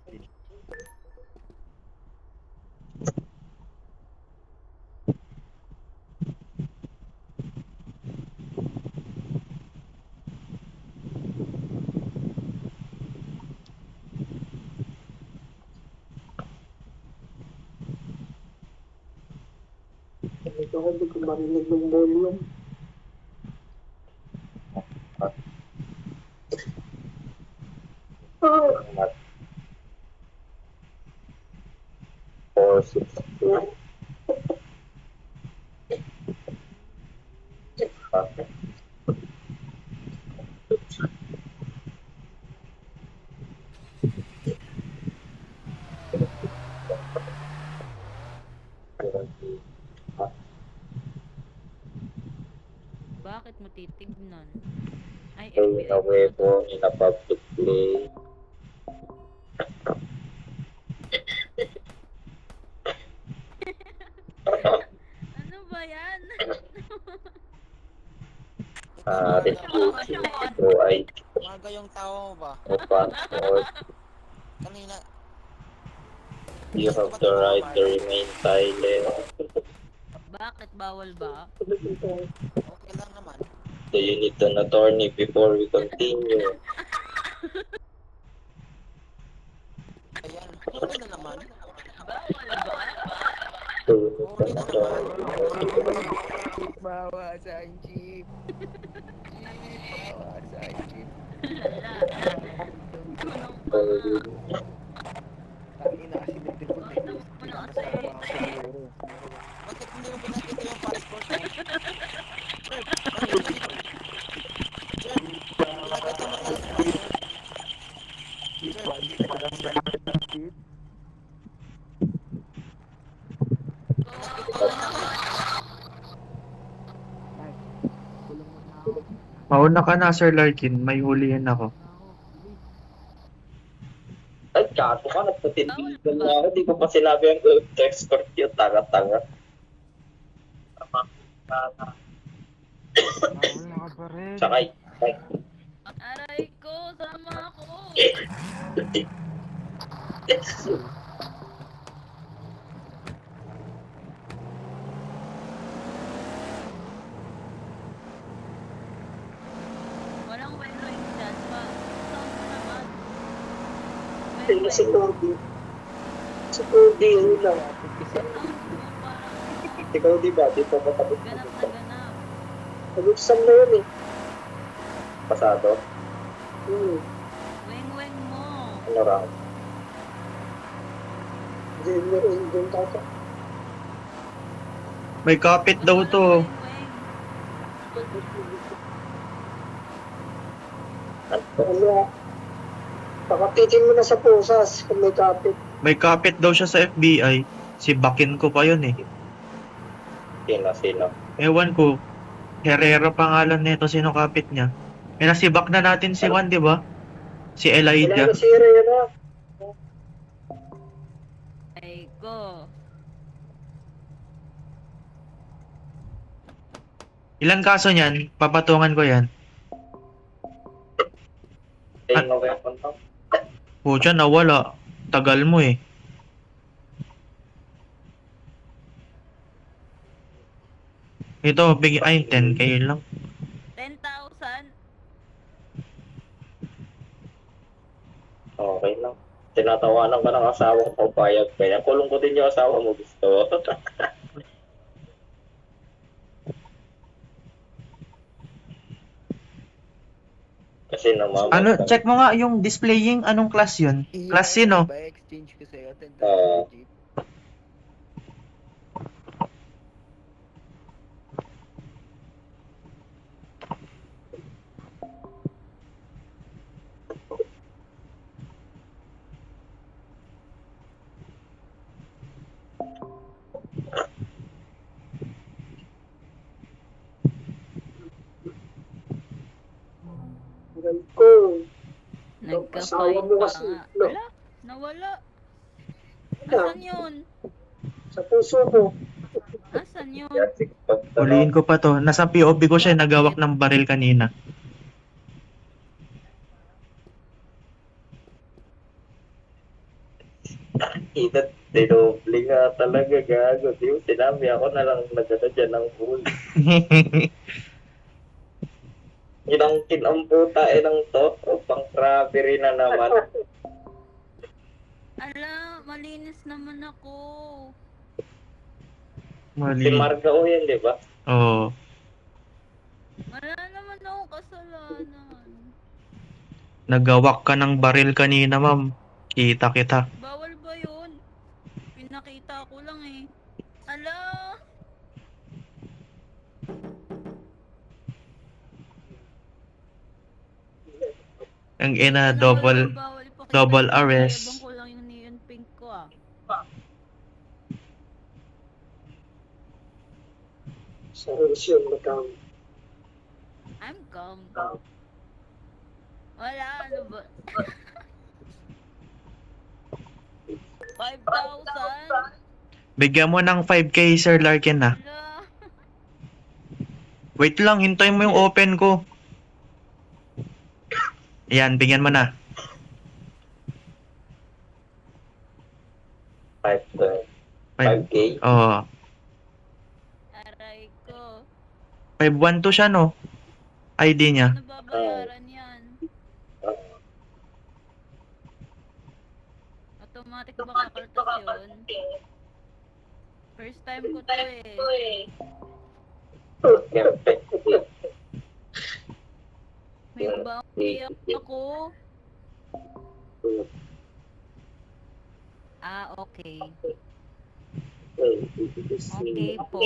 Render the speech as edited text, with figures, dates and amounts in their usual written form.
stage. Ito ko, hindi ko marinig ng volume. Ah, 4-6. Bakit mo titignan? Ay, Ay, FBI away pala to. po in a public place. Ano ba yan? Receive Kawawa naman. through ID Umaga yung tao mo ba? or password. Kanina, You gusto have ba the tumama right ba? to remain silent. Bakit bawal ba? Okay lang naman. Do you need an attorney before we continue? Ayan, huli na naman. Bawal ba? Do you need Huli an na naman. attorney? Bawa sa jeep. Jeep, bawa sa jeep. Lala. Tulong pa Or nga. Tangina kasi nag-debut eh. Basta mo na kasi. Pinakasama ako siguro. Bakit hindi mo pinakita yung passport mo? Chef, bakit hindi? Chef, pinakita mo talaga yung passport. Chef, nakita mo naman. Tulong mo na ako. Mauna ka na, Sir Larkin. May hulihin ako. Ay, kaso ka, Bawal nagpatindigan ba? na ako. Di ko pa sinabi ang text-escort yun. Tanga-tanga. Bawal na ka pa rin. Sakay. Aray ko, sama ako. Walang well-ring dyan pa. Sound mo naman. Tingnan si Well-ring. Cody. Si Cody, yun lang. Sound mo parang Ikaw di ba? Di pa matapos ganap na ganap. Nag-exam na yun eh. pasado. Weng-weng mo. Ano raw? Junior Indian tata. May kapit daw Walang to. weng-weng. Ano? Pakapitin mo na sa pusas kung may kapit. May kapit daw siya sa FBI. Si Bakin ko pa yun eh. Sino? Ewan ko. Herrera pangalan nito. Sino kapit niya? Eh, nasibak na natin si Juan, di ba? Si Wala Elijah. na si Rera. Ay ko. Ilan kaso niyan? Papatungan ko yan. Sino kaya kontak? Pucha, nawala. Tagal mo eh. Ito, ay, 10k lang. 10,000. Okay lang. Tinatawanan ka ng asawa ko, payag ka yan. Kulong ko din yung asawa mo, gusto. Kasi naman, Ano, check mo nga yung displaying. Anong class yun? Class C, no? Ba exchange ko sa'yo, 10,000 Oo. jeep. Aray ko. Nagka-fight Asawa mo pa kasi. nga. No. Wala, nawala. Ano? Asan yun? Sa puso ko. Asan yun? Huliin ko pa to. Nasa POV ko siya, nagawak ng baril kanina. Ina, dinoble nga talaga, gago. Di mo sinabi ako na lang nagano dyan ng pool. Inangkin ang puta ng to. O, pang robbery na naman. Ala, malinis naman ako. Si Mali. Marga o yan, di ba? Oo. Wala naman ako kasalanan. Nagawak ka ng baril kanina, ma'am. Kita kita. Bawal ba yun? Pinakita ko lang eh. Ala! Ang ina, Ano, double. bawal ipakita double yung arrest. Ebang ko lang yung neon pink ko ah. Sa relasyon na kami. I'm calm. Wala, ano ba? 5,000? Bigyan mo ng 5K, Sir Larkin, na. Ala! Wait lang, hintayin mo yung open ko. Yan, bigyan mo na. 5K. Oo. Aray ko. 512 siya, no? ID niya. Ano babayaran yan? Automatic ba kakaltas yun? First time ko to eh. Siyempre. May bounty ako. Ah, okay. Okay po.